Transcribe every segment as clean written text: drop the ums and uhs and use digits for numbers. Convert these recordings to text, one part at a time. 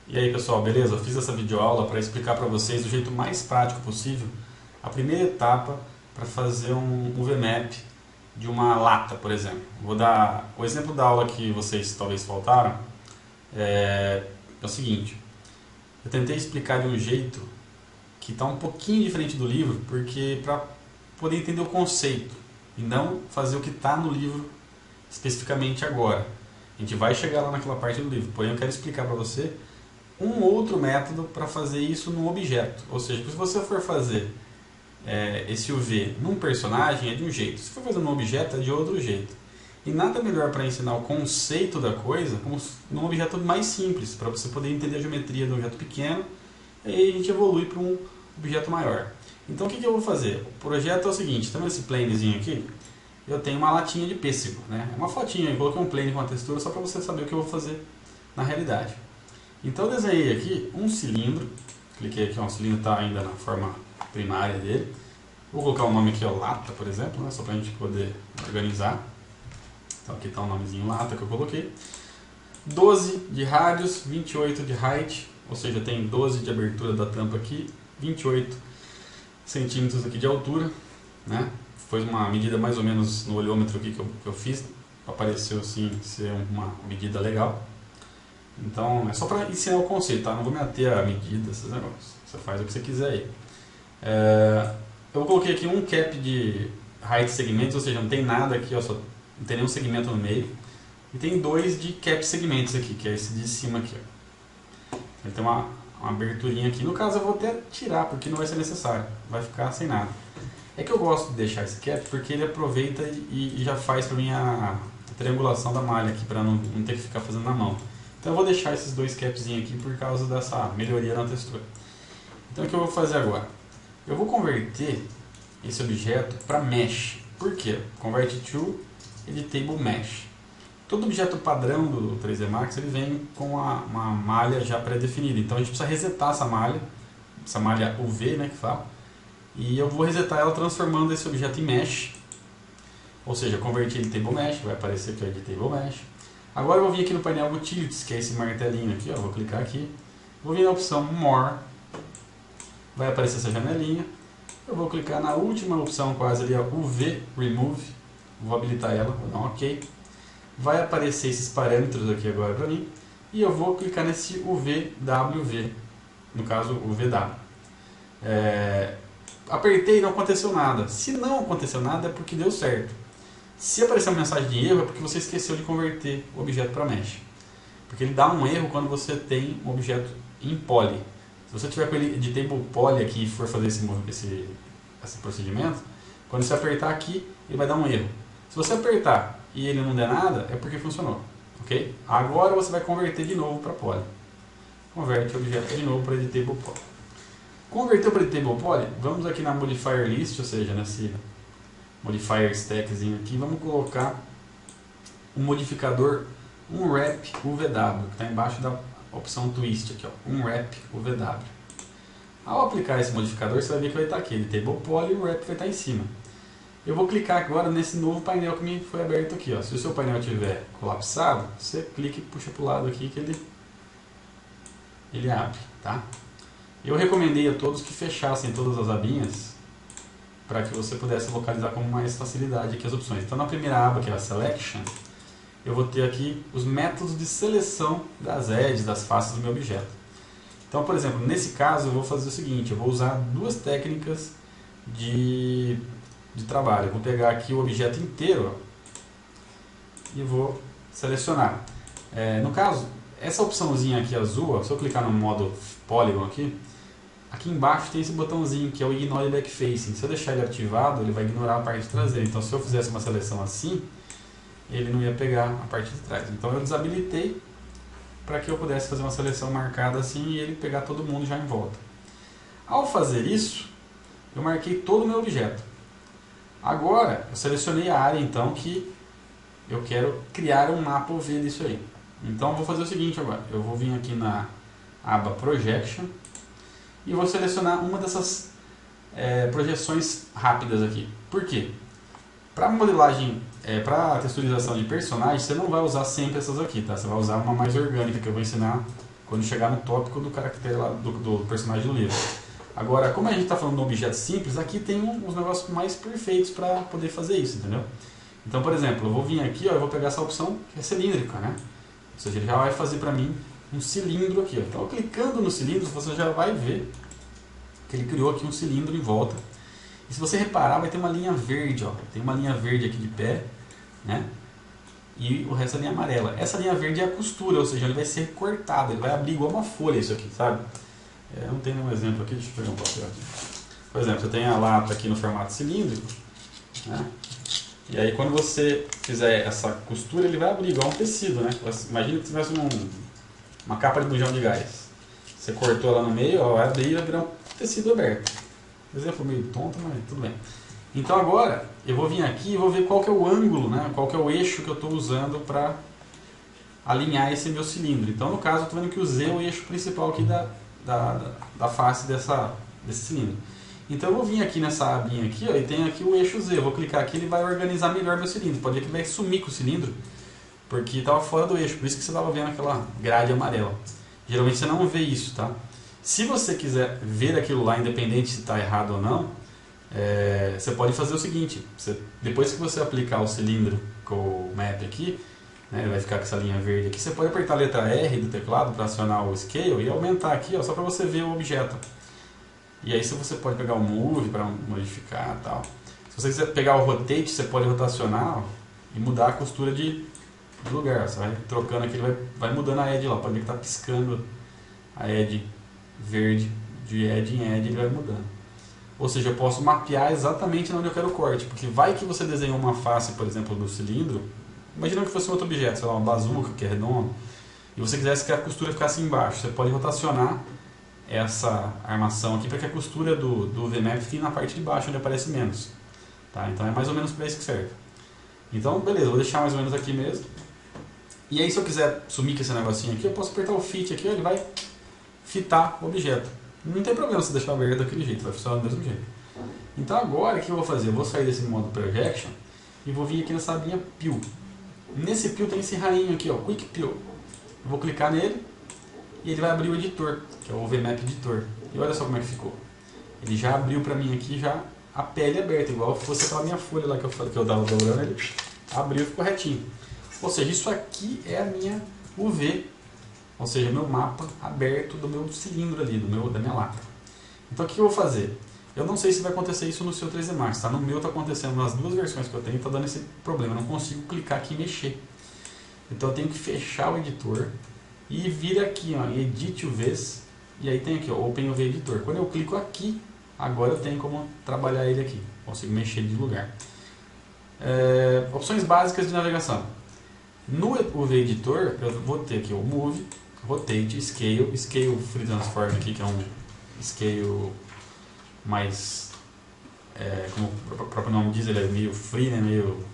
E aí pessoal, beleza? Eu fiz essa videoaula para explicar para vocês do jeito mais prático possível a primeira etapa para fazer um VMAP de uma lata, por exemplo. Vou dar o exemplo da aula que vocês talvez faltaram, é o seguinte: eu tentei explicar de um jeito que está um pouquinho diferente do livro, porque para poder entender o conceito e não fazer o que está no livro especificamente agora. A gente vai chegar lá naquela parte do livro, porém eu quero explicar para você um outro método para fazer isso num objeto. Ou seja, se você for fazer esse UV num personagem é de um jeito, se for fazer num objeto é de outro jeito. E nada melhor para ensinar o conceito da coisa como num objeto mais simples, para você poder entender a geometria do objeto pequeno, e aí a gente evolui para um objeto maior. Então o que eu vou fazer? O projeto é o seguinte: tá vendo esse planezinho aqui? Eu tenho uma latinha de pêssego, né? É uma fotinha, eu coloquei um plane com uma textura só para você saber o que eu vou fazer na realidade. Então eu desenhei aqui um cilindro, cliquei aqui, ó, o cilindro está ainda na forma primária dele. Vou colocar o nome aqui, ó, lata, por exemplo, né, só para a gente poder organizar. Então aqui está o nomezinho lata que eu coloquei. 12 de radius, 28 de height, ou seja, tem 12 de abertura da tampa aqui, 28 centímetros aqui de altura, né? Foi uma medida mais ou menos no olhômetro aqui que eu fiz, apareceu assim ser uma medida legal. Então é só para ensinar o conceito, tá? Não vou me ater a medida, esses negócios. Você faz o que você quiser aí. Eu coloquei aqui um cap de height segmentos, ou seja, não tem nada aqui, ó, só não tem nenhum segmento no meio. E tem dois de cap segmentos aqui, que é esse de cima aqui, ó. Ele tem uma aberturinha aqui. No caso eu vou até tirar, porque não vai ser necessário. Vai ficar sem nada. É que eu gosto de deixar esse cap porque ele aproveita e já faz para mim a triangulação da malha aqui, para não ter que ficar fazendo na mão. Então eu vou deixar esses dois capzinhos aqui por causa dessa melhoria na textura. Então o que eu vou fazer agora? Eu vou converter esse objeto para mesh. Por quê? Convert to Editable Mesh. Todo objeto padrão do 3D Max ele vem com uma malha já pré-definida. Então a gente precisa resetar essa malha UV, né, que fala. E eu vou resetar ela transformando esse objeto em mesh. Ou seja, converti ele em Table Mesh, vai aparecer aqui o Editable Mesh. Agora eu vou vir aqui no painel Utilities, que é esse martelinho aqui, ó, vou clicar aqui. Vou vir na opção More, vai aparecer essa janelinha. Eu vou clicar na última opção quase ali, ó, UV Remove, vou habilitar ela, vou dar um OK. Vai aparecer esses parâmetros aqui agora para mim. E eu vou clicar nesse UVWV, no caso UVW. Apertei e não aconteceu nada. Se não aconteceu nada é porque deu certo. Se aparecer uma mensagem de erro é porque você esqueceu de converter o objeto para mesh. Porque ele dá um erro quando você tem um objeto em poly. Se você tiver com ele de table poly aqui e for fazer esse procedimento, quando você apertar aqui, ele vai dar um erro. Se você apertar e ele não der nada, é porque funcionou. Ok? Agora você vai converter de novo para poly. Converte o objeto de novo para editable poly. Converteu para editable poly, vamos aqui na modifier list, ou seja, nesse modifier stackzinho aqui, vamos colocar um modificador unwrap UVW, que está embaixo da opção twist aqui, ó, unwrap UVW. Ao aplicar esse modificador, você vai ver que vai estar aqui, editable poly, e o wrap vai estar em cima. Eu vou clicar agora nesse novo painel que me foi aberto aqui, ó. Se o seu painel estiver colapsado, você clica e puxa para o lado aqui que ele abre, tá? Eu recomendei a todos que fechassem todas as abinhas para que você pudesse localizar com mais facilidade aqui as opções. Então na primeira aba, que é a Selection, eu vou ter aqui os métodos de seleção das edges, das faces do meu objeto. Então, por exemplo, nesse caso eu vou fazer o seguinte: eu vou usar duas técnicas de trabalho. Eu vou pegar aqui o objeto inteiro, ó, e vou selecionar. No caso, essa opçãozinha aqui azul, ó, se eu clicar no modo Polygon aqui embaixo tem esse botãozinho que é o Ignore Backfacing. Se eu deixar ele ativado, ele vai ignorar a parte traseira. Então se eu fizesse uma seleção assim, ele não ia pegar a parte de trás. Então eu desabilitei para que eu pudesse fazer uma seleção marcada assim e ele pegar todo mundo já em volta. Ao fazer isso, eu marquei todo o meu objeto. Agora eu selecionei a área então que eu quero criar um mapa UV disso aí. Então eu vou fazer o seguinte agora: eu vou vir aqui na aba Projection e vou selecionar uma dessas projeções rápidas aqui. Por quê? Para modelagem, para texturização de personagens, você não vai usar sempre essas aqui, tá? Você vai usar uma mais orgânica que eu vou ensinar quando chegar no tópico do caractere lá do personagem do livro. Agora, como a gente está falando de um objeto simples, aqui tem uns negócios mais perfeitos para poder fazer isso, entendeu? Então, por exemplo, eu vou vir aqui, ó, eu vou pegar essa opção que é cilíndrica, né? Ou seja, ele já vai fazer para mim um cilindro aqui, ó. Então, clicando no cilindro, você já vai ver que ele criou aqui um cilindro em volta. E se você reparar, vai ter uma linha verde, ó. Tem uma linha verde aqui de pé, né? E o resto é a linha amarela. Essa linha verde é a costura, ou seja, ele vai ser cortado, ele vai abrir igual uma folha isso aqui, sabe? Eu não tenho nenhum exemplo aqui, deixa eu pegar um papel aqui. Por exemplo, você tem a lata aqui no formato cilíndrico, né? E aí quando você fizer essa costura, ele vai abrir igual um tecido, né? Imagina que tivesse uma capa de bujão de gás. Você cortou ela no meio, ó, vai abrir e vai virar um tecido aberto. Exemplo meio tonto, mas tudo bem. Então agora eu vou vir aqui e vou ver qual que é o ângulo, né? Qual que é o eixo que eu estou usando para alinhar esse meu cilindro. Então no caso eu estou vendo que usei o eixo principal aqui da face desse cilindro. Então eu vou vir aqui nessa abinha aqui, ó, e tem aqui o eixo Z. Eu vou clicar aqui e ele vai organizar melhor meu cilindro. Pode ver que ele vai sumir com o cilindro, porque estava fora do eixo. Por isso que você estava vendo aquela grade amarela. Geralmente você não vê isso, tá? Se você quiser ver aquilo lá, independente se está errado ou não, você pode fazer o seguinte. Depois que você aplicar o cilindro com o map aqui, né, ele vai ficar com essa linha verde aqui, você pode apertar a letra R do teclado para acionar o Scale e aumentar aqui, ó, só para você ver o objeto. E aí você pode pegar o Move para modificar e tal. Se você quiser pegar o Rotate, você pode rotacionar, ó, e mudar a costura de lugar. Você vai trocando aqui, ele vai mudando a edge lá. Pode ver que está piscando a edge verde de edge em edge, ele vai mudando. Ou seja, eu posso mapear exatamente onde eu quero o corte. Porque vai que você desenhou uma face, por exemplo, do cilindro. Imagina que fosse um outro objeto, sei lá, uma bazuca que é redondo. E você quisesse que a costura ficasse embaixo. Você pode rotacionar essa armação aqui para que a costura do VMap fique na parte de baixo, onde aparece menos. Tá? Então é mais ou menos para isso que serve. Então, beleza, vou deixar mais ou menos aqui mesmo. E aí se eu quiser sumir com esse negocinho aqui, eu posso apertar o Fit aqui, ele vai fitar o objeto. Não tem problema se deixar aberto daquele jeito, vai funcionar do mesmo jeito. Então agora o que eu vou fazer? Eu vou sair desse modo Projection e vou vir aqui nessa abinha Peel. Nesse Peel tem esse rainho aqui, ó, Quick Peel. Eu vou clicar nele e ele vai abrir o editor, que é o VMap Editor. E olha só como é que ficou. Ele já abriu para mim aqui já a pele aberta, igual se fosse aquela minha folha lá que eu estava dobrando, ele abriu e ficou retinho. Ou seja, isso aqui é a minha UV, ou seja, meu mapa aberto do meu cilindro ali, da minha lata. Então o que eu vou fazer? Eu não sei se vai acontecer isso no seu 3D Max, tá? No meu está acontecendo, nas duas versões que eu tenho, está dando esse problema, eu não consigo clicar aqui e mexer. Então eu tenho que fechar o editor e vir aqui, ó, em Edit UVs, e aí tem aqui, ó, Open UV Editor. Quando eu clico aqui, agora eu tenho como trabalhar ele aqui, consigo mexer de lugar. Opções básicas de navegação. No UV Editor, eu vou ter aqui o Move, Rotate, Scale, Scale Free Transform aqui, que é um Scale mais, como o próprio nome diz, ele é meio free, né, meio, deixa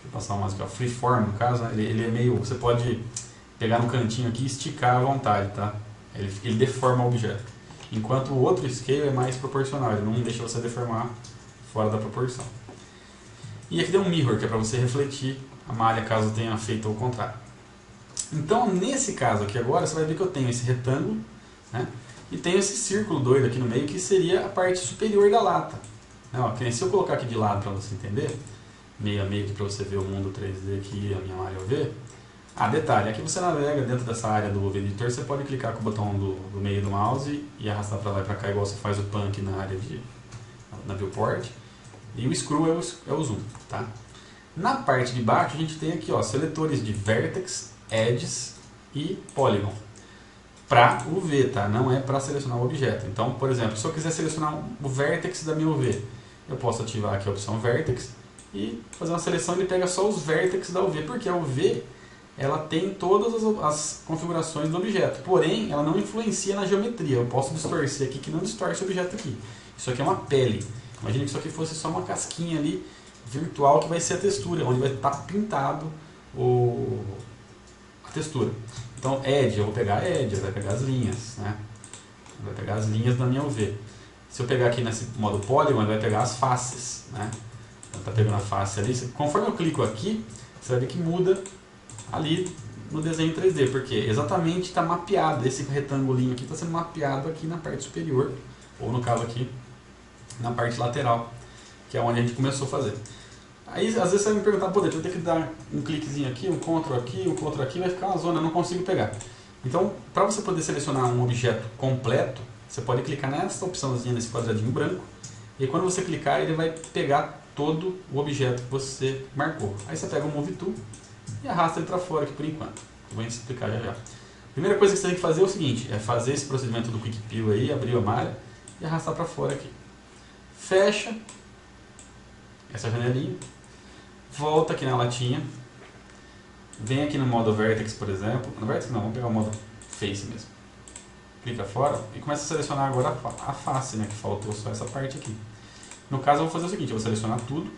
eu passar uma aqui, ó, Freeform no caso, né, ele é meio, você pode pegar no cantinho aqui e esticar à vontade, tá? Ele deforma o objeto. Enquanto o outro Scale é mais proporcional, ele não deixa você deformar fora da proporção. E aqui tem um Mirror, que é para você refletir a malha caso tenha feito o contrário. Então, nesse caso aqui agora, você vai ver que eu tenho esse retângulo, né, e tenho esse círculo doido aqui no meio, que seria a parte superior da lata. Ó, que nem se eu colocar aqui de lado para você entender, meio a meio aqui para você ver o mundo 3D aqui, a minha malha UV. Detalhe, aqui você navega dentro dessa área do UV Editor, você pode clicar com o botão do meio do mouse e arrastar para lá e para cá, igual você faz o pan aqui na área na viewport. E o screw é o zoom, tá? Na parte de baixo a gente tem aqui, ó, seletores de Vertex, Edges e Polygon. Para UV, tá? Não é para selecionar o objeto. Então, por exemplo, se eu quiser selecionar o Vertex da minha UV, eu posso ativar aqui a opção Vertex e fazer uma seleção e ele pega só os Vertex da UV, porque a UV ela tem todas as configurações do objeto, porém ela não influencia na geometria. Eu posso distorcer aqui que não distorce o objeto aqui. Isso aqui é uma pele. Imagina que isso aqui fosse só uma casquinha ali virtual que vai ser a textura, onde vai estar pintado a textura. Então, Edge, eu vou pegar a Edge, vai pegar as linhas, né? Vai pegar as linhas da minha UV. Se eu pegar aqui nesse modo Polygon, ele vai pegar as faces, né? Então, tá pegando a face ali. Conforme eu clico aqui, você vai ver que muda ali no desenho 3D, porque exatamente está mapeado, esse retângulo aqui está sendo mapeado aqui na parte superior, ou no caso aqui, na parte lateral, que é onde a gente começou a fazer. Aí, às vezes você vai me perguntar, pô, eu vou ter que dar um cliquezinho aqui, um Ctrl aqui, vai ficar uma zona, eu não consigo pegar. Então, para você poder selecionar um objeto completo, você pode clicar nessa opçãozinha, nesse quadradinho branco, e quando você clicar, ele vai pegar todo o objeto que você marcou. Aí você pega o Move Tool e arrasta ele para fora aqui por enquanto. Eu vou explicar já já. Primeira coisa que você tem que fazer é o seguinte, é fazer esse procedimento do Quick Peel aí, abrir a malha e arrastar para fora aqui. Fecha essa janelinha, volta aqui na latinha, vem aqui no modo Vertex, por exemplo. No Vertex não, vamos pegar o modo Face mesmo. Clica fora e começa a selecionar agora a face, né, que faltou só essa parte aqui. No caso eu vou fazer o seguinte, eu vou selecionar tudo,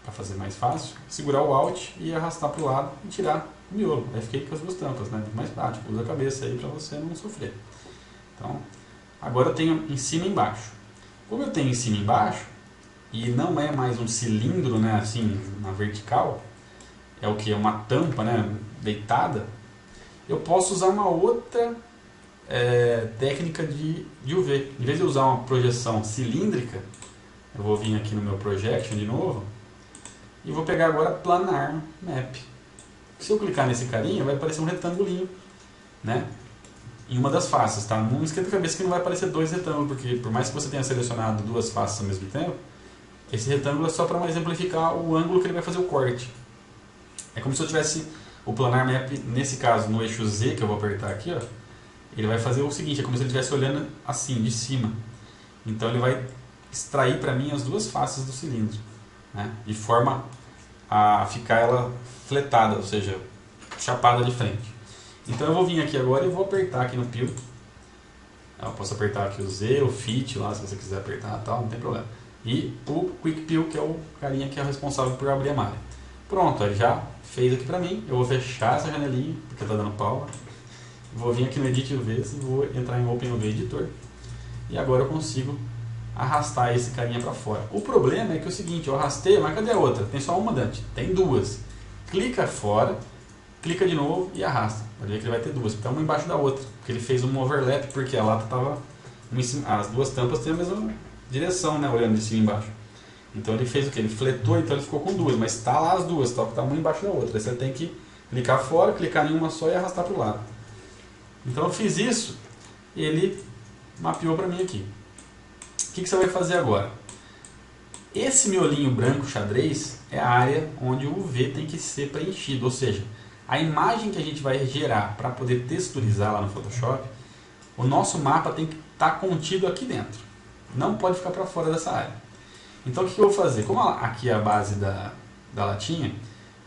para fazer mais fácil, segurar o Alt e arrastar para o lado e tirar o miolo. Aí fiquei com as duas tampas, né, mais prático, usa a cabeça aí para você não sofrer. Então, agora eu tenho em cima e embaixo. Como eu tenho em cima e embaixo, e não é mais um cilindro, né, assim, na vertical, é o que? É uma tampa, né, deitada, eu posso usar uma outra técnica de UV. Em vez de usar uma projeção cilíndrica, eu vou vir aqui no meu Projection de novo, e vou pegar agora Planar Map. Se eu clicar nesse carinha, vai aparecer um retângulo, né, em uma das faces, tá? Não esquenta a cabeça que não vai aparecer dois retângulos, porque por mais que você tenha selecionado duas faces ao mesmo tempo, esse retângulo é só para exemplificar o ângulo que ele vai fazer o corte. É como se eu tivesse o Planar Map, nesse caso, no eixo Z, que eu vou apertar aqui, ó, ele vai fazer o seguinte, é como se ele estivesse olhando assim, de cima. Então ele vai extrair para mim as duas faces do cilindro, né, de forma a ficar ela fletada, ou seja, chapada de frente. Então eu vou vir aqui agora e vou apertar aqui no Peel. Eu posso apertar aqui o Z, o Fit lá, se você quiser apertar, tal, não tem problema. E o Quick Peel, que é o carinha que é responsável por abrir a malha. Pronto, ele já fez aqui pra mim. Eu vou fechar essa janelinha, porque tá dando pau. Vou vir aqui no Edit UVs e vou entrar em Open UV Editor. E agora eu consigo arrastar esse carinha pra fora. O problema é que é o seguinte, eu arrastei, mas cadê a outra? Tem só uma, Dante. Tem duas. Clica fora, clica de novo e arrasta. Pode ver que ele vai ter duas, então uma embaixo da outra. Porque ele fez um overlap, porque a lata estava as duas tampas têm a mesma direção, né, olhando de cima e embaixo. Então ele fez o que? Ele fletou, então ele ficou com duas, mas está lá as duas, está uma embaixo da outra. Aí você tem que clicar fora, clicar em uma só e arrastar para o lado. Então eu fiz isso, ele mapeou para mim aqui. O que você vai fazer agora? Esse miolinho branco xadrez é a área onde o UV tem que ser preenchido, ou seja, a imagem que a gente vai gerar para poder texturizar lá no Photoshop, o nosso mapa tem que estar contido aqui dentro. Não pode ficar para fora dessa área. Então o que eu vou fazer? Como aqui é a base da latinha,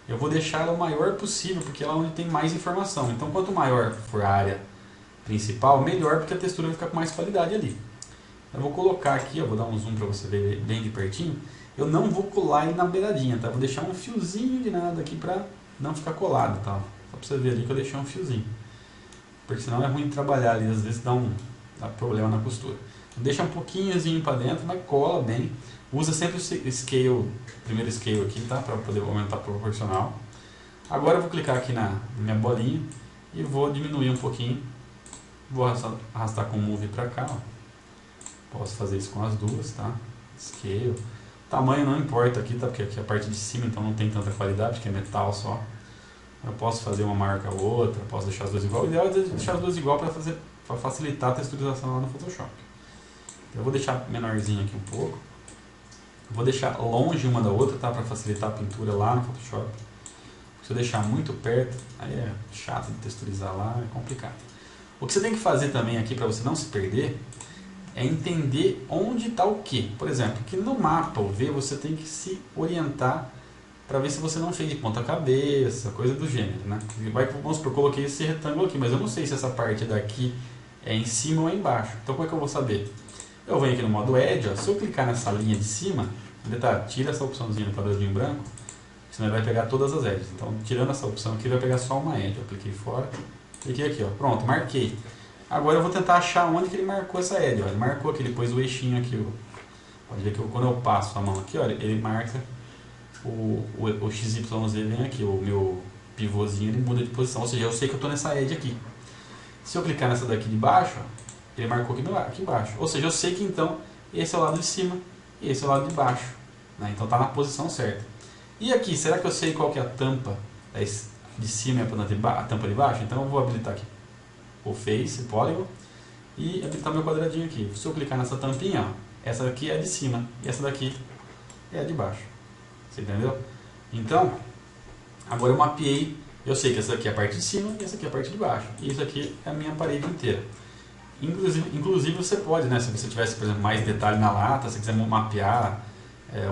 eu vou deixar ela o maior possível, porque ela é onde tem mais informação. Então quanto maior for a área principal, melhor, porque a textura vai ficar com mais qualidade ali. Eu vou colocar aqui, eu vou dar um zoom para você ver bem de pertinho. Eu não vou colar ele na beiradinha, tá? Vou deixar um fiozinho de nada aqui para não ficar colado, tá? Só para você ver ali que eu deixei um fiozinho. Porque senão é ruim de trabalhar ali, às vezes dá problema na costura. Então, deixa um pouquinhozinho para dentro, mas cola bem. Usa sempre o scale, o primeiro scale aqui, tá? Para poder aumentar proporcional. Agora eu vou clicar aqui na minha bolinha e vou diminuir um pouquinho. Vou arrastar com o Move para cá, ó. Posso fazer isso com as duas, tá? Scale. Tamanho não importa aqui, tá? Porque aqui é a parte de cima, então não tem tanta qualidade, porque é metal só. Eu posso fazer uma marca ou outra, posso deixar as duas igual. O ideal é deixar as duas igual para facilitar a texturização lá no Photoshop. Eu vou deixar menorzinho aqui um pouco. Vou deixar longe uma da outra, tá? Para facilitar a pintura lá no Photoshop. Se eu deixar muito perto, aí é chato de texturizar lá, é complicado. O que você tem que fazer também aqui para você não se perder é entender onde está o que. Por exemplo, que no mapa UV você tem que se orientar para ver se você não fez de ponta cabeça, coisa do gênero, né? Vamos supor, eu coloquei esse retângulo aqui, mas eu não sei se essa parte daqui é em cima ou é embaixo. Então como é que eu vou saber? Eu venho aqui no modo Edge, ó, se eu clicar nessa linha de cima, tira essa opçãozinha do quadradinho branco, senão ele vai pegar todas as edges. Então tirando essa opção aqui, ele vai pegar só uma edge. Eu cliquei fora, cliquei aqui, ó, pronto, marquei. Agora eu vou tentar achar onde que ele marcou essa edge. Ó. Ele marcou aqui, ele pôs o eixinho aqui. Ó. Pode ver que quando eu passo a mão aqui, ó, ele marca o XYZ vem aqui, o meu pivôzinho ele muda de posição, ou seja, eu sei que eu estou nessa edge aqui. Se eu clicar nessa daqui de baixo, ó, ele marcou aqui embaixo, ou seja, eu sei que então esse é o lado de cima e esse é o lado de baixo, né? Então está na posição certa. E aqui, será que eu sei qual que é a tampa de cima e a tampa de baixo? Então eu vou habilitar aqui o Face, Polygon, e habilitar meu quadradinho aqui. Se eu clicar nessa tampinha, ó, essa daqui é a de cima e essa daqui é a de baixo. Você entendeu? Então, agora eu mapeei, eu sei que essa daqui é a parte de cima e essa aqui é a parte de baixo. E isso aqui é a minha parede inteira. Inclusive você pode, né, se você tivesse, por exemplo, mais detalhe na lata, se quiser mapear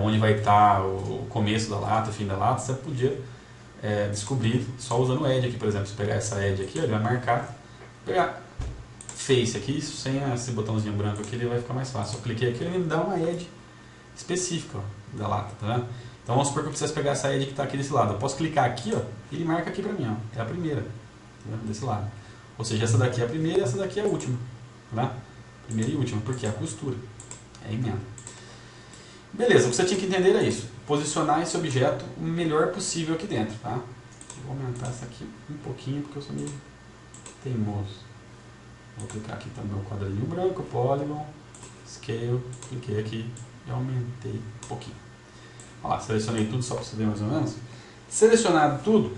onde vai estar o começo da lata, o fim da lata, você podia descobrir só usando o Edge aqui, por exemplo. Se pegar essa Edge aqui, ele vai marcar, pegar Face aqui, sem esse botãozinho branco aqui, ele vai ficar mais fácil. Eu cliquei aqui, ele me dá uma Edge específica, ó, da lata, tá vendo? Então vamos supor que eu preciso pegar essa Edge que está aqui desse lado. Eu posso clicar aqui, ó, e ele marca aqui pra mim, ó, é a primeira, tá vendo? Desse lado. Ou seja, essa daqui é a primeira e essa daqui é a última, tá? Primeira e última, porque é a costura, é a emenda. Beleza, o que você tinha que entender é isso. Posicionar esse objeto o melhor possível aqui dentro, tá? Vou aumentar essa aqui um pouquinho, porque eu sou meio teimoso. Vou clicar aqui também o quadradinho branco, Polygon, Scale, cliquei aqui e aumentei um pouquinho. Olha lá, selecionei tudo só para você ver mais ou menos. Selecionado tudo,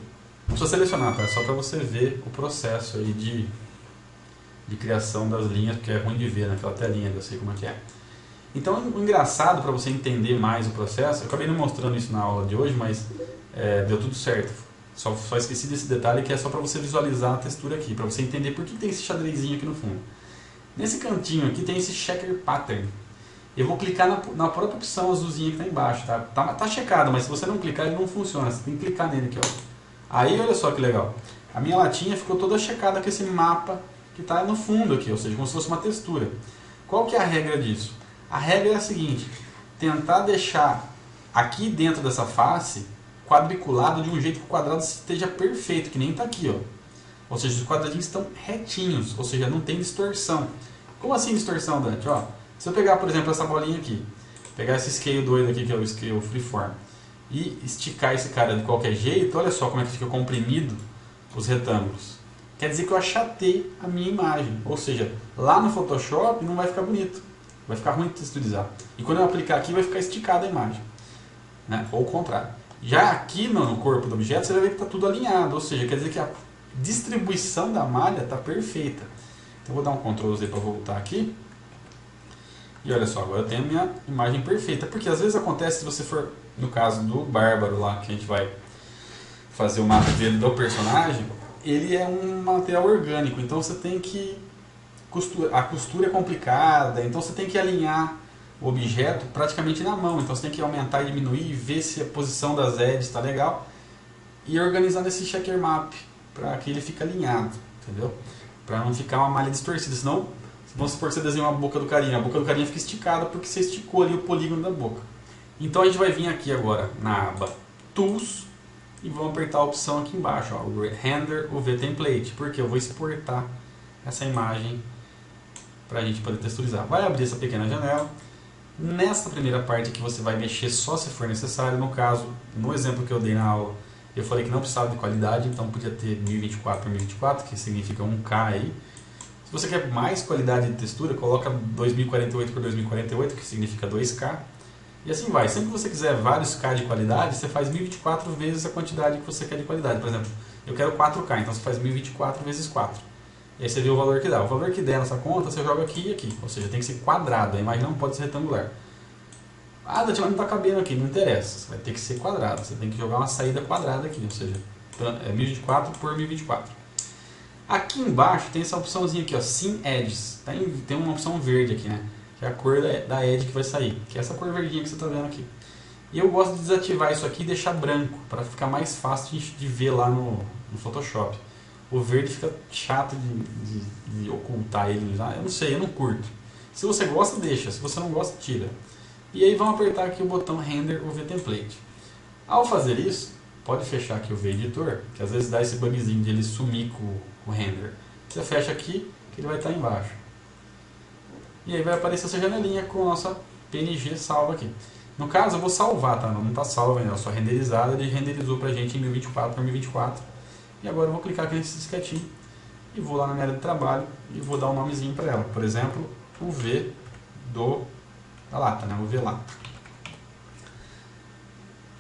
não precisa selecionar, tá? É só para você ver o processo aí de criação das linhas, porque é ruim de ver naquela telinha, eu sei como é que é. Então, o engraçado para você entender mais o processo, eu acabei não mostrando isso na aula de hoje, mas deu tudo certo. Só esqueci desse detalhe que é só para você visualizar a textura aqui, para você entender por que tem esse xadrezinho aqui no fundo. Nesse cantinho aqui tem esse checker pattern. Eu vou clicar na própria opção azulzinha que está embaixo, tá? Tá checado, mas se você não clicar ele não funciona, você tem que clicar nele aqui, ó. Aí olha só que legal, a minha latinha ficou toda checada com esse mapa que está no fundo aqui, ou seja, como se fosse uma textura. Qual que é a regra disso? A regra é a seguinte, tentar deixar aqui dentro dessa face quadriculado de um jeito que o quadrado esteja perfeito, que nem está aqui, ó. Ou seja, os quadradinhos estão retinhos, ou seja, não tem distorção. Como assim distorção, Dante? Ó, se eu pegar, por exemplo, essa bolinha aqui, pegar esse scale doido aqui, que é o scale freeform, e esticar esse cara de qualquer jeito, olha só como é que fica comprimido os retângulos. Quer dizer que eu achatei a minha imagem, ou seja, lá no Photoshop não vai ficar bonito, vai ficar ruim de texturizar. E quando eu aplicar aqui vai ficar esticada a imagem, né? Ou o contrário. Já aqui no corpo do objeto você vai ver que está tudo alinhado, ou seja, quer dizer que a distribuição da malha está perfeita. Então eu vou dar um Ctrl Z para voltar aqui. E olha só, agora eu tenho a minha imagem perfeita, porque às vezes acontece, se você for, no caso do Bárbaro lá, que a gente vai fazer o mapa dele do personagem, ele é um material orgânico, então você tem que a costura é complicada, então você tem que alinhar o objeto praticamente na mão, então você tem que aumentar e diminuir, ver se a posição das edges está legal e organizar nesse checker map para que ele fique alinhado, entendeu? Para não ficar uma malha distorcida, senão vamos supor que você desenha a boca do carinha fica esticada porque você esticou ali o polígono da boca. Então a gente vai vir aqui agora na aba Tools e vamos apertar a opção aqui embaixo, ó, o Render UV Template, porque eu vou exportar essa imagem para a gente poder texturizar. Vai abrir essa pequena janela. Nessa primeira parte aqui você vai mexer só se for necessário. No caso, no exemplo que eu dei na aula, eu falei que não precisava de qualidade, então podia ter 1024 por 1024, que significa 1K aí. Se você quer mais qualidade de textura, coloca 2048 por 2048, que significa 2K. E assim vai. Sempre que você quiser vários K de qualidade, você faz 1024 vezes a quantidade que você quer de qualidade. Por exemplo, eu quero 4K, então você faz 1024 vezes 4. E aí você vê o valor que dá. O valor que der nessa conta, você joga aqui e aqui. Ou seja, tem que ser quadrado. A imagem não pode ser retangular. Ah, mas não está cabendo aqui. Não interessa. Você vai ter que ser quadrado. Você tem que jogar uma saída quadrada aqui. Ou seja, 1024 por 1024. Aqui embaixo tem essa opçãozinha aqui, ó, Sim Edges. Tem uma opção verde aqui, né? Que é a cor da edge que vai sair. Que é essa cor verdinha que você está vendo aqui. E eu gosto de desativar isso aqui e deixar branco. Para ficar mais fácil de ver lá no Photoshop. O verde fica chato de ocultar ele. Eu não sei, eu não curto. Se você gosta, deixa. Se você não gosta, tira. E aí vamos apertar aqui o botão Render UV Template. Ao fazer isso, pode fechar aqui o V-Editor, que às vezes dá esse bugzinho de ele sumir com o render. Você fecha aqui, que ele vai estar embaixo. E aí vai aparecer essa janelinha com a nossa PNG salva aqui. No caso, eu vou salvar, tá? Não está salva ainda, é só renderizada. Ele renderizou pra gente em 1024 por 1024. E agora eu vou clicar aqui nesse disquetinho e vou lá na minha área de trabalho e vou dar um nomezinho para ela. Por exemplo, o V da lata, né? O V lata.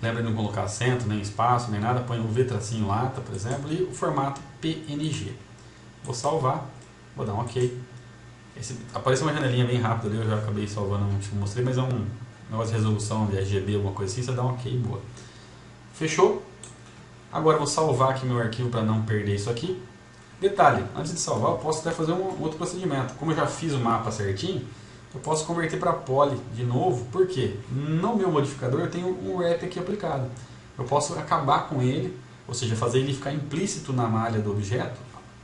Lembra de não colocar acento, nem espaço, nem nada. Põe o V tracinho lata, por exemplo, e o formato PNG. Vou salvar, vou dar um OK. Apareceu uma janelinha bem rápida ali, eu já acabei salvando, não te mostrei, mas é um negócio de resolução de RGB, alguma coisa assim, você dá um OK, boa. Fechou? Agora eu vou salvar aqui meu arquivo para não perder isso aqui. Detalhe, antes de salvar eu posso até fazer um outro procedimento. Como eu já fiz o mapa certinho, eu posso converter para poly de novo, porque no meu modificador eu tenho um wrap aqui aplicado. Eu posso acabar com ele, ou seja, fazer ele ficar implícito na malha do objeto,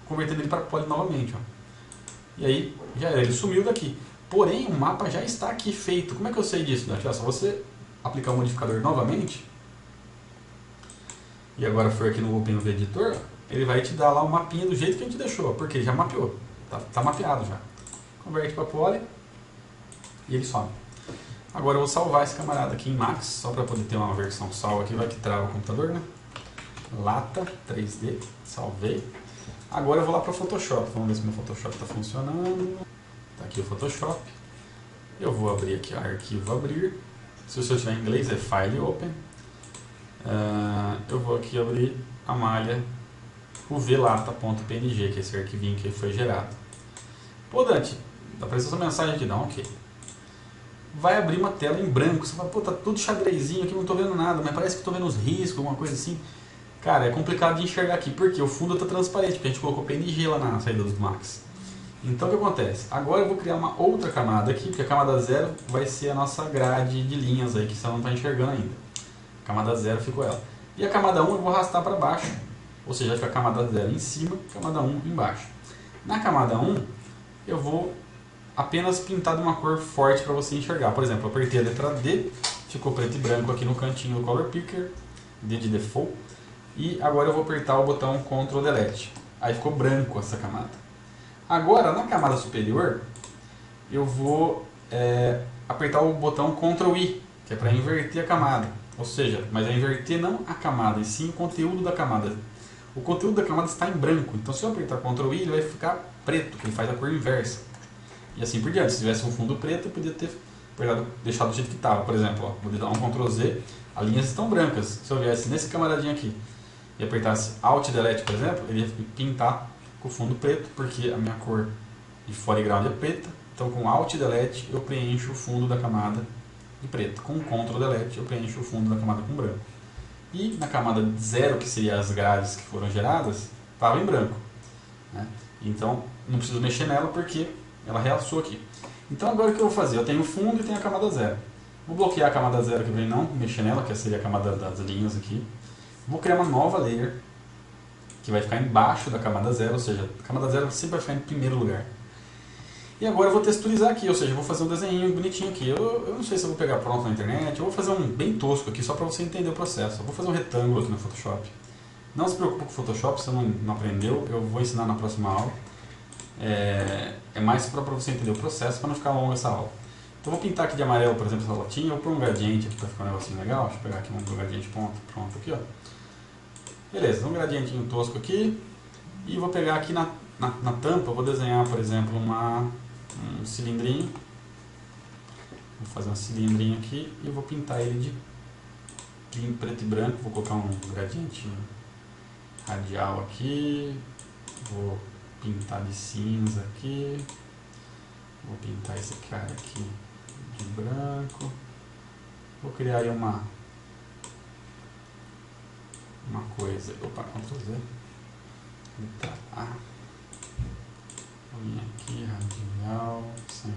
convertendo ele para poly novamente. Ó. E aí, já era, ele sumiu daqui. Porém, o mapa já está aqui feito. Como é que eu sei disso? Daqui, ó, só você aplicar o modificador novamente, e agora for aqui no OpenUV Editor, ele vai te dar lá o mapinha do jeito que a gente deixou, porque ele já mapeou. Tá mapeado já. Converte para poly e ele some. Agora eu vou salvar esse camarada aqui em Max, só para poder ter uma versão salva aqui, vai que trava o computador, né? Lata 3D, salvei. Agora eu vou lá para o Photoshop, vamos ver se meu Photoshop está funcionando. Está aqui o Photoshop. Eu vou abrir aqui, arquivo abrir. Se o seu tiver em inglês é File Open. Eu vou aqui abrir a malha uvlata.png, que é esse arquivinho que foi gerado. Pô, Dante, apareceu essa mensagem aqui, não, ok. Vai abrir uma tela em branco. Você fala, pô, tá tudo xadrezinho aqui, não tô vendo nada, mas parece que tô vendo os riscos, alguma coisa assim. Cara, é complicado de enxergar aqui, porque o fundo está transparente, porque a gente colocou PNG lá na saída dos Max. Então o que acontece? Agora eu vou criar uma outra camada aqui, porque a camada 0 vai ser a nossa grade de linhas aí, que você não está enxergando ainda. A camada 0 ficou ela. E a camada 1 eu vou arrastar para baixo, ou seja, vai ficar a camada 0 em cima, camada 1 embaixo. Na camada 1 eu vou apenas pintar de uma cor forte para você enxergar. Por exemplo, eu apertei a letra D, ficou preto e branco aqui no cantinho do Color Picker, D de Default. E agora eu vou apertar o botão Ctrl Delete. Aí ficou branco essa camada. Agora, na camada superior, eu vou apertar o botão Ctrl I, que é para inverter a camada. Ou seja, mas é inverter não a camada, e sim o conteúdo da camada. O conteúdo da camada está em branco. Então se eu apertar Ctrl I, ele vai ficar preto, que ele faz a cor inversa. E assim por diante. Se tivesse um fundo preto, eu podia ter deixado do jeito que estava. Por exemplo, ó, vou dar um Ctrl Z, as linhas estão brancas. Se eu viesse nesse camaradinho aqui e apertasse Alt Delete, por exemplo, ele ia pintar com o fundo preto, porque a minha cor de foreground é preta. Então com Alt Delete eu preencho o fundo da camada de preto. Com Ctrl Delete eu preencho o fundo da camada com branco. E na camada 0, que seria as grades que foram geradas, estava em branco, né? Então não preciso mexer nela porque ela realçou aqui. Então agora o que eu vou fazer? Eu tenho o fundo e tenho a camada 0. Vou bloquear a camada 0 aqui para não mexer nela, que seria a camada das linhas aqui. Vou criar uma nova layer, que vai ficar embaixo da camada 0, ou seja, a camada 0 sempre vai ficar em primeiro lugar. E agora eu vou texturizar aqui, ou seja, eu vou fazer um desenho bonitinho aqui. Eu não sei se eu vou pegar pronto na internet, eu vou fazer um bem tosco aqui, só para você entender o processo. Eu vou fazer um retângulo aqui no Photoshop. Não se preocupe com o Photoshop, se você não aprendeu, eu vou ensinar na próxima aula. É mais para você entender o processo, para não ficar longa essa aula. Então eu vou pintar aqui de amarelo, por exemplo, essa latinha, eu vou pôr um gradiente aqui para ficar um negocinho legal. Deixa eu pegar aqui um gradiente pronto aqui, ó. Beleza, um gradientinho tosco aqui. E vou pegar aqui na tampa, vou desenhar, por exemplo, um cilindrinho. Vou fazer um cilindrinho aqui e vou pintar ele de preto e branco. Vou colocar um gradiente radial aqui. Vou pintar de cinza aqui. Vou pintar esse cara aqui de branco. Vou criar aí uma coisa. Opa, Ctrl Z. Letra A. Linha aqui, radial, 100%.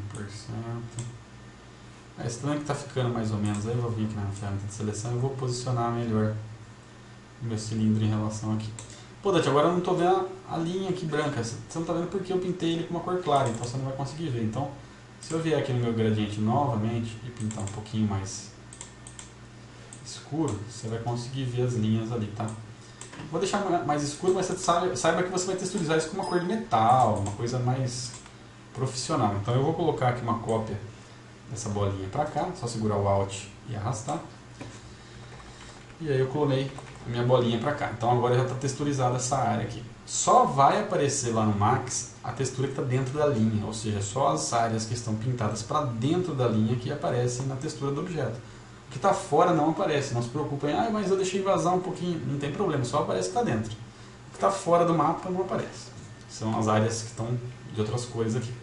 Esse tamanho que está ficando mais ou menos, aí eu vou vir aqui na ferramenta de seleção e vou posicionar melhor o meu cilindro em relação aqui. Pô, Dante, agora eu não estou vendo a linha aqui branca. Você não está vendo porque eu pintei ele com uma cor clara, então você não vai conseguir ver. Então, se eu vier aqui no meu gradiente novamente e pintar um pouquinho mais escuro, você vai conseguir ver as linhas ali, tá? Vou deixar mais escuro, mas você saiba que você vai texturizar isso com uma cor de metal, uma coisa mais profissional. Então eu vou colocar aqui uma cópia dessa bolinha para cá, só segurar o Alt e arrastar. E aí eu clonei a minha bolinha para cá. Então agora já está texturizada essa área aqui. Só vai aparecer lá no Max a textura que está dentro da linha, ou seja, só as áreas que estão pintadas para dentro da linha que aparecem na textura do objeto. O que está fora não aparece, não se preocupem, mas eu deixei vazar um pouquinho, não tem problema, só aparece o que está dentro. O que está fora do mapa não aparece. São as áreas que estão de outras cores aqui.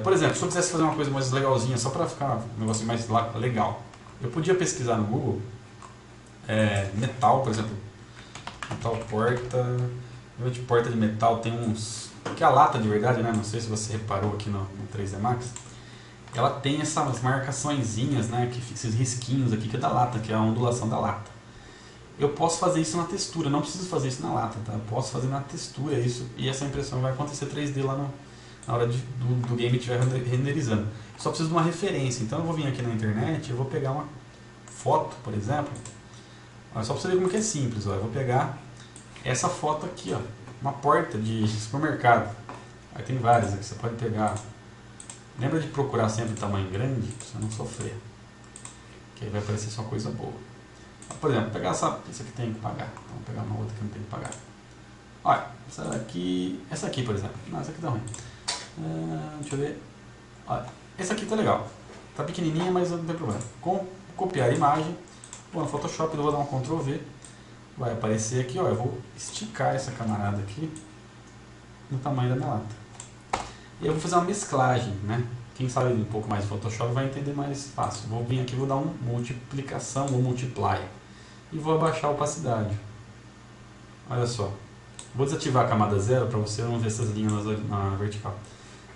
Por exemplo, se eu quisesse fazer uma coisa mais legalzinha, só para ficar um negócio mais legal, eu podia pesquisar no Google metal, por exemplo, metal porta. De porta de metal tem uns... que é a lata de verdade, né? Não sei se você reparou aqui no 3D Max. Ela tem essas marcaçõezinhas, né? Esses risquinhos aqui que é da lata, que é a ondulação da lata. Eu posso fazer isso na textura, não preciso fazer isso na lata, tá? Eu posso fazer na textura isso, e essa impressão vai acontecer 3D lá na hora do game estiver renderizando. Só preciso de uma referência, então eu vou vir aqui na internet, eu vou pegar uma foto, por exemplo. Olha, só para você ver como que é simples, ó. Eu vou pegar essa foto aqui, ó, uma porta de supermercado. Aí tem várias aqui, você pode pegar. Lembra de procurar sempre tamanho grande, para você não sofrer. Que aí vai aparecer só coisa boa. Por exemplo, pegar essa aqui tem que pagar. Então vou pegar uma outra que não tem que pagar. Olha, essa aqui, por exemplo. Não, essa aqui tá ruim. Deixa eu ver. Olha, essa aqui tá legal. Tá pequenininha, mas não tem problema. Copiar a imagem. Vou no Photoshop, eu vou dar um Ctrl V. Vai aparecer aqui, ó. Eu vou esticar essa camarada aqui no tamanho da minha lata. E eu vou fazer uma mesclagem, né? Quem sabe um pouco mais de Photoshop vai entender mais fácil. Vou vir aqui, vou dar uma multiplicação, um multiply. E vou abaixar a opacidade. Olha só. Vou desativar a camada zero para você não ver essas linhas na vertical.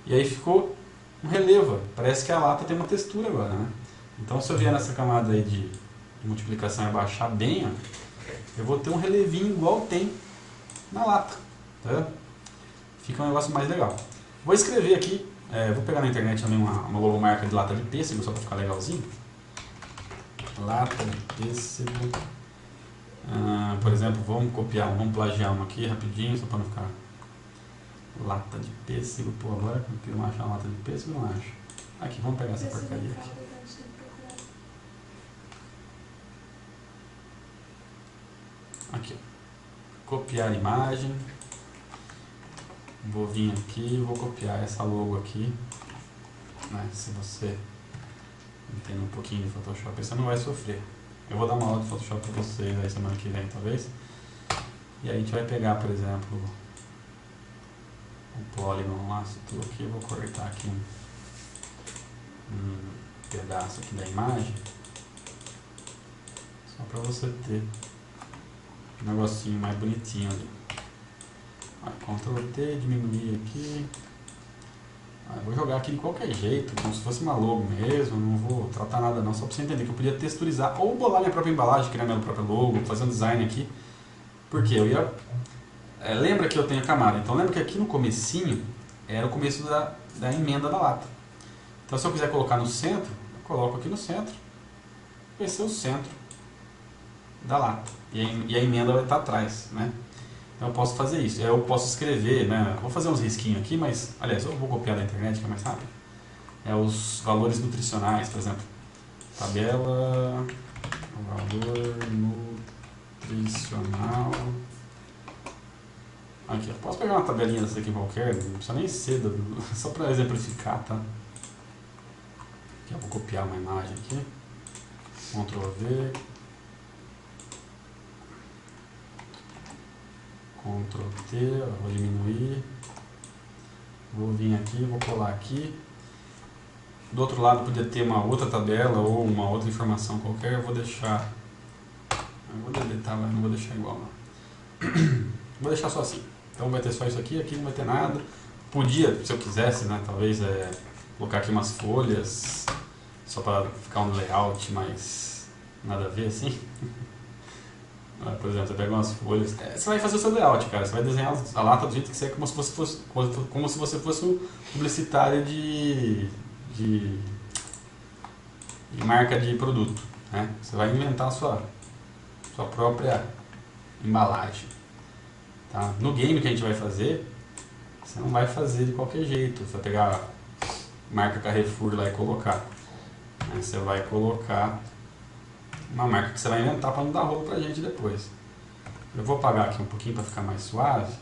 E aí ficou um relevo. Parece que a lata tem uma textura agora, né? Então se eu vier nessa camada aí de multiplicação e abaixar bem, ó, eu vou ter um relevinho igual tem na lata. Tá? Fica um negócio mais legal. Vou escrever aqui, vou pegar na internet também uma logomarca de lata de pêssego, só para ficar legalzinho. Lata de pêssego. Por exemplo, vamos plagiar uma aqui rapidinho, só para não ficar. Lata de pêssego, pô, agora que eu não achar uma lata de pêssego, não acho. Aqui, vamos pegar essa porcaria aqui. Aqui, ó. Copiar imagem. Vou vir aqui e vou copiar essa logo aqui, né? Se você entende um pouquinho de Photoshop, você não vai sofrer. Eu vou dar uma aula de Photoshop para vocês aí semana que vem, talvez. E aí a gente vai pegar, por exemplo, o Polygon lá, aqui, eu vou cortar aqui um pedaço aqui da imagem, só para você ter um negocinho mais bonitinho ali. Ctrl T, diminuir aqui. Vou jogar aqui de qualquer jeito, como se fosse uma logo mesmo, não vou tratar nada não, só para você entender que eu podia texturizar ou bolar minha própria embalagem, criar meu próprio logo, fazer um design aqui. Porque eu ia... lembra que eu tenho a camada, então lembra que aqui no comecinho era o começo da emenda da lata. Então se eu quiser colocar no centro, eu coloco aqui no centro, vai ser o centro da lata. E a emenda vai estar atrás, né? Então eu posso fazer isso, eu posso escrever, né? Vou fazer uns risquinhos aqui, mas, aliás, eu vou copiar da internet que é mais rápido. Os valores nutricionais, por exemplo. Tabela, valor nutricional. Aqui, eu posso pegar uma tabelinha dessa aqui qualquer, não precisa nem ser, só para exemplificar, tá? Aqui, eu vou copiar uma imagem aqui. Ctrl V. Ctrl T, vou diminuir, vou vir aqui, vou colar aqui. Do outro lado podia ter uma outra tabela ou uma outra informação qualquer, eu vou deixar, eu vou deletar, mas não vou deixar igual não. Vou deixar só assim, então vai ter só isso aqui, aqui não vai ter nada. Podia, se eu quisesse, né, talvez colocar aqui umas folhas, só para ficar um layout mais nada a ver assim. Por exemplo, você pega umas folhas, você vai fazer o seu layout, cara, você vai desenhar a lata do jeito que você é, como se você fosse um publicitário de marca de produto, né? Você vai inventar a sua própria embalagem, tá? No game que a gente vai fazer, você não vai fazer de qualquer jeito, você vai pegar a marca Carrefour lá e colocar, né? Você vai colocar uma marca que você vai inventar para não dar rolo pra gente depois. Eu vou apagar aqui um pouquinho para ficar mais suave.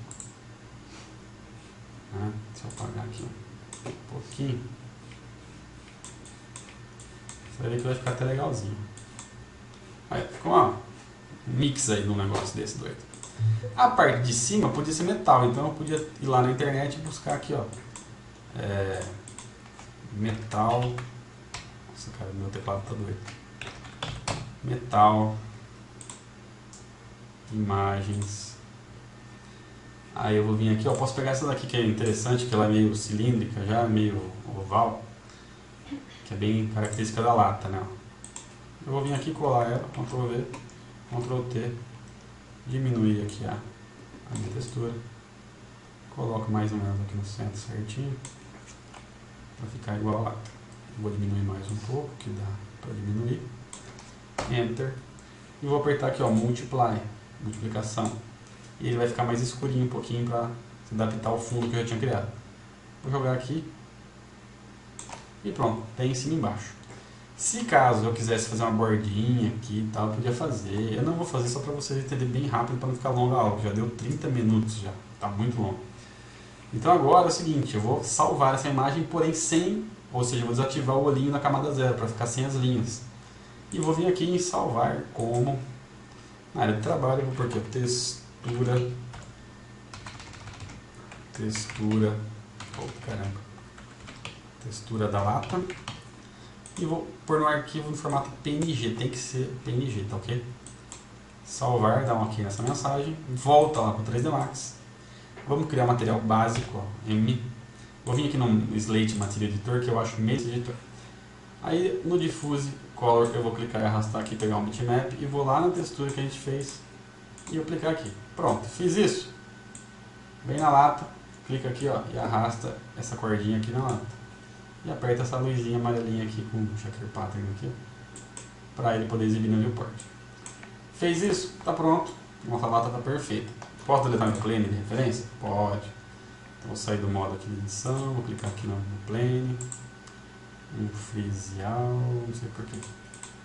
Né? Se eu apagar aqui um pouquinho, você vai ver que vai ficar até legalzinho. Aí, ficou um mix aí de um negócio desse doido. A parte de cima podia ser metal, então eu podia ir lá na internet e buscar aqui, ó. Metal. Nossa, cara, meu teclado tá doido. Metal. Imagens. Aí eu vou vir aqui, ó. Posso pegar essa daqui que é interessante, que ela é meio cilíndrica já, meio oval. Que é bem característica da lata, né? Eu vou vir aqui colar ela, Ctrl V, Ctrl T. Diminuir aqui a minha textura. Coloco mais ou menos aqui no centro certinho. Para ficar igual a lata. Vou diminuir mais um pouco, que dá para diminuir. Enter. E vou apertar aqui, ó, Multiply, multiplicação. E ele vai ficar mais escurinho um pouquinho para se adaptar ao fundo que eu já tinha criado. Vou jogar aqui. E pronto, tem em cima e embaixo. Se caso eu quisesse fazer uma bordinha aqui e tal, eu podia fazer. Eu não vou fazer só para vocês entenderem bem rápido, para não ficar longa a aula. Já deu 30 minutos já, tá muito longo. Então agora é o seguinte, eu vou salvar essa imagem, porém sem, ou seja, eu vou desativar o olhinho na camada 0, para ficar sem as linhas. E vou vir aqui em salvar como, na área de trabalho, eu vou pôr aqui textura, oh, caramba, textura da lata. E vou pôr no arquivo no formato PNG, tem que ser PNG, tá ok? Salvar, dá um OK nessa mensagem, volta lá para o 3D Max. Vamos criar material básico, ó, M. Vou vir aqui no Slate Material Editor, que eu acho meio editor. Aí no Diffuse Color eu vou clicar e arrastar aqui, pegar um bitmap e vou lá na textura que a gente fez e aplicar aqui. Pronto, fiz isso. Vem na lata, clica aqui, ó, e arrasta essa cordinha aqui na lata. E aperta essa luzinha amarelinha aqui com o checker pattern aqui, para ele poder exibir no viewport. Fez isso? Tá pronto. Nossa lata tá perfeita. Posso deletar meu plane de referência? Pode. Então vou sair do modo aqui de edição, vou clicar aqui no plane. Um freezeal, não sei por que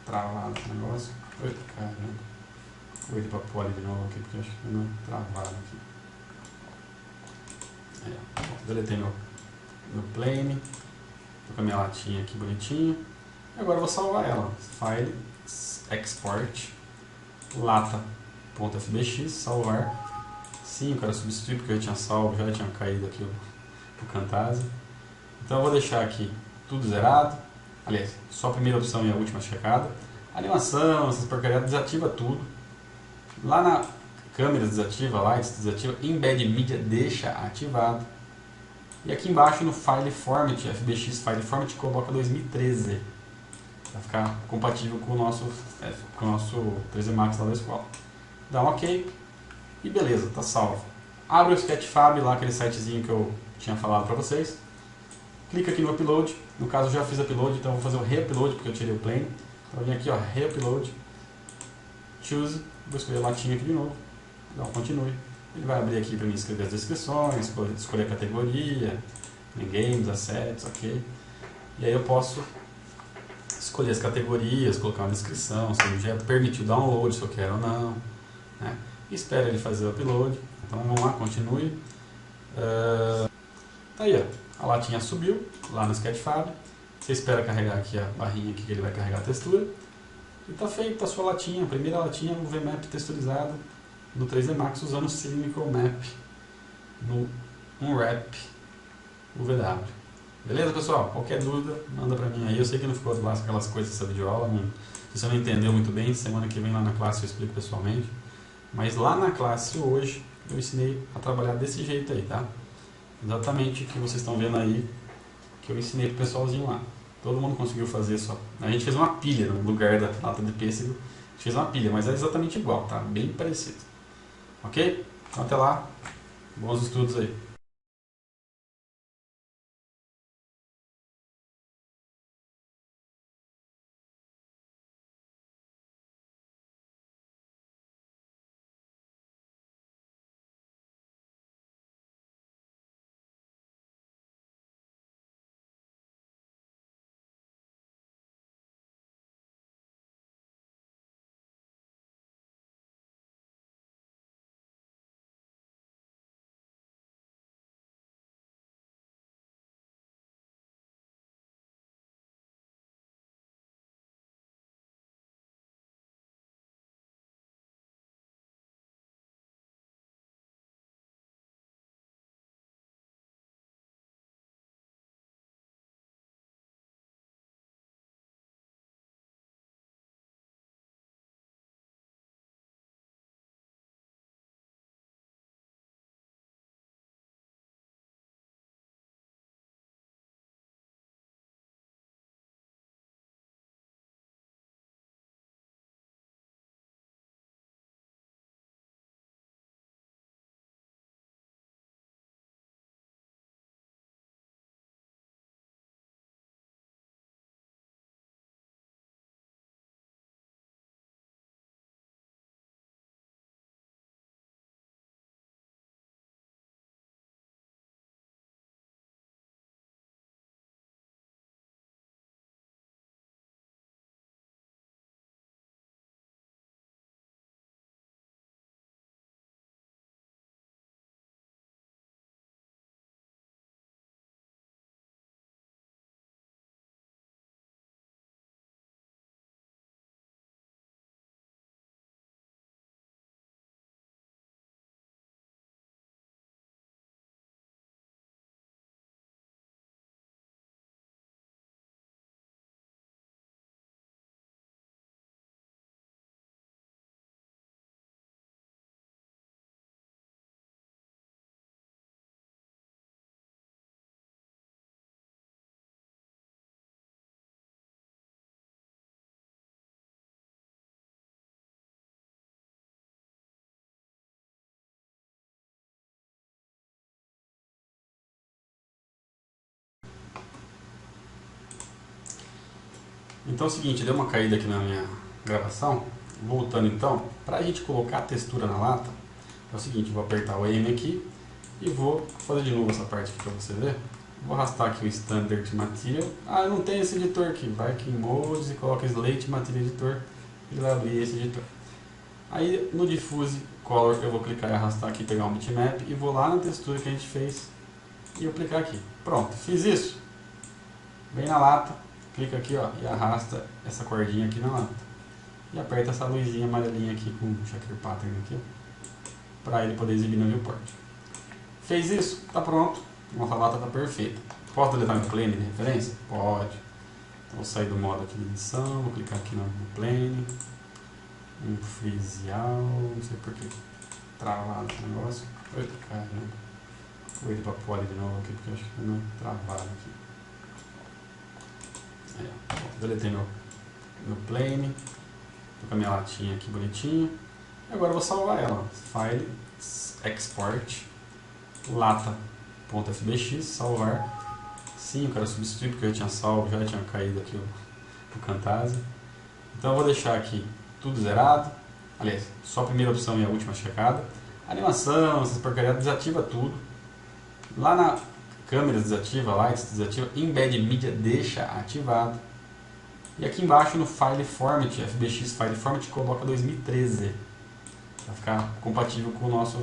travado esse negócio. Eita, caramba. Vou ir para poly de novo aqui, porque eu acho que não travado aqui. Aí, ó. Deletei meu plane. Tô com a minha latinha aqui bonitinho. E agora eu vou salvar ela. File, Export, lata.fbx, salvar. Sim, eu quero substituir porque eu tinha salvo, já tinha caído aqui o Camtasia. Então eu vou deixar aqui tudo zerado. Aliás, só a primeira opção e a última checada. Animação, essas porcarias, desativa tudo. Lá na câmera desativa, lights desativa, Embed Media deixa ativado. E aqui embaixo no File Format, FBX File Format, coloca 2013. Para ficar compatível com o nosso 3D Max lá da escola. Dá um OK. E beleza, tá salvo. Abre o Sketchfab, lá aquele sitezinho que eu tinha falado para vocês. Clica aqui no Upload. No caso eu já fiz Upload, então eu vou fazer o Re-Upload, porque eu tirei o plane. Então eu vim aqui, ó, Re-Upload. Choose. Vou escolher a latinha aqui de novo. Dá um Continue. Ele vai abrir aqui para mim escrever as descrições, escolher a categoria, games, assets, ok. E aí eu posso escolher as categorias, colocar uma descrição, se ele já permitiu o download, se eu quero ou não. Né? Espera ele fazer o upload. Então vamos lá, continue. Tá aí, ó. A latinha subiu lá no Sketchfab. Você espera carregar aqui a barrinha aqui que ele vai carregar a textura. E tá feita a sua latinha, a primeira latinha no VMap texturizado no 3D Max usando o Cynical Map no Unwrap UVW. Beleza, pessoal? Qualquer dúvida, manda pra mim aí. Eu sei que não ficou lá aquelas coisas dessa videoaula. Se você não entendeu muito bem, semana que vem lá na classe eu explico pessoalmente. Mas lá na classe hoje eu ensinei a trabalhar desse jeito aí, tá? Exatamente o que vocês estão vendo aí, que eu ensinei pro pessoalzinho lá. Todo mundo conseguiu fazer só. A gente fez uma pilha no lugar da lata de pêssego. A gente fez uma pilha, mas é exatamente igual, tá? Bem parecido. Ok? Então até lá. Bons estudos aí. Então é o seguinte, deu uma caída aqui na minha gravação. Voltando então, para a gente colocar a textura na lata, é o seguinte, vou apertar o M aqui e vou fazer de novo essa parte aqui para você ver. Vou arrastar aqui o Standard Material. Ah, eu não tenho esse editor aqui. Vai aqui em Modes e coloca Slate Material Editor. Ele vai abrir esse editor. Aí no Diffuse Color eu vou clicar e arrastar aqui, pegar um bitmap e vou lá na textura que a gente fez e eu clicar aqui. Pronto, fiz isso. Vem na lata, clica aqui ó, e arrasta essa cordinha aqui na lata. E aperta essa luzinha amarelinha aqui com o Checker Pattern aqui, para ele poder exibir no viewport. Fez isso, tá pronto. Nossa lata está perfeita. Posso deletar meu plane de referência? Pode. Então vou sair do modo aqui de edição, vou clicar aqui no plane. Um freezeal, não sei por que travado esse negócio. Eita, caramba. Vou ir para poly de novo aqui porque eu acho que não travado aqui. Aí, ó. Deletei meu plane. Tô com a minha latinha aqui bonitinha. E agora eu vou salvar ela. File, Export, lata.fbx, salvar. Sim, eu quero substituir porque eu tinha salvo, já tinha caído aqui o Camtasia. Então eu vou deixar aqui tudo zerado. Aliás, só a primeira opção e a última checada. Animação, essas porcarias, desativa tudo. Lá na câmera desativa, lights desativa, Embed Media deixa ativado. E aqui embaixo no File Format, FBX File Format, coloca 2013. Para ficar compatível com o nosso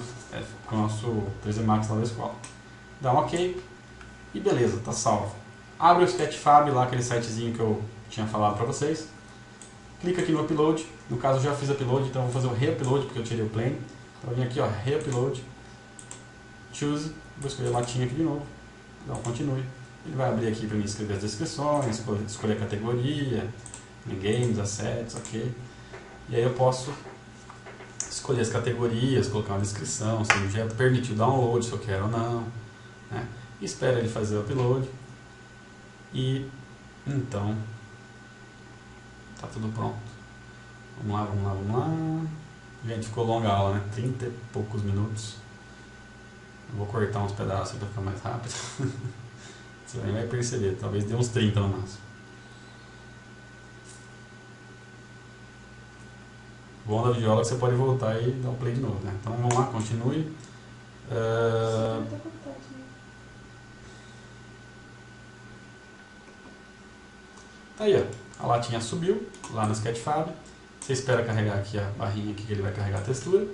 3D Max lá da escola. Dá um OK e beleza, tá salvo. Abre o Sketchfab, lá aquele sitezinho que eu tinha falado para vocês. Clica aqui no Upload. No caso eu já fiz Upload, então eu vou fazer o Re-Upload porque eu tirei o plane. Então eu vim aqui, ó, Re-Upload. Choose. Vou escolher latinha aqui de novo. Dá um Continue. Ele vai abrir aqui para mim escrever as descrições, escolher a categoria, Games, Assets, OK. E aí eu posso escolher as categorias, colocar uma descrição, se ele já permitiu download, se eu quero ou não, né? Espera ele fazer o upload e então tá tudo pronto. Vamos lá, vamos lá, vamos lá. Gente, ficou longa a aula, né? 30 e poucos minutos. Eu vou cortar uns pedaços para ficar mais rápido. Você nem vai perceber, talvez dê uns 30 no máximo. O bom da videoaula é que você pode voltar e dar um play de novo, né? Então vamos lá, continue. Tá aí, ó. A latinha subiu lá no Sketchfab. Você espera carregar aqui a barrinha aqui que ele vai carregar a textura.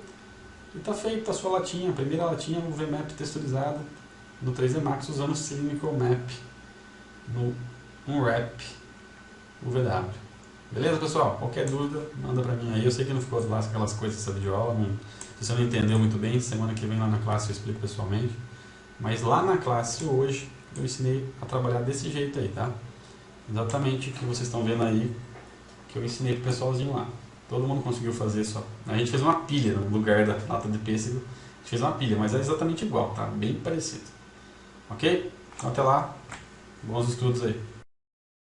E tá feita a sua latinha, a primeira latinha no VMap texturizada no 3D Max usando o Cynical Map no Unwrap UVW. Beleza, pessoal? Qualquer dúvida, manda pra mim aí. Eu sei que não ficou lá aquelas coisas dessa videoaula. Se você não entendeu muito bem, semana que vem lá na classe eu explico pessoalmente. Mas lá na classe hoje eu ensinei a trabalhar desse jeito aí, tá? Exatamente o que vocês estão vendo aí, que eu ensinei pro pessoalzinho lá. Todo mundo conseguiu fazer só. A gente fez uma pilha no lugar da lata de pêssego. A gente fez uma pilha, mas é exatamente igual, tá? Bem parecido. Ok? Então até lá. Bons estudos aí.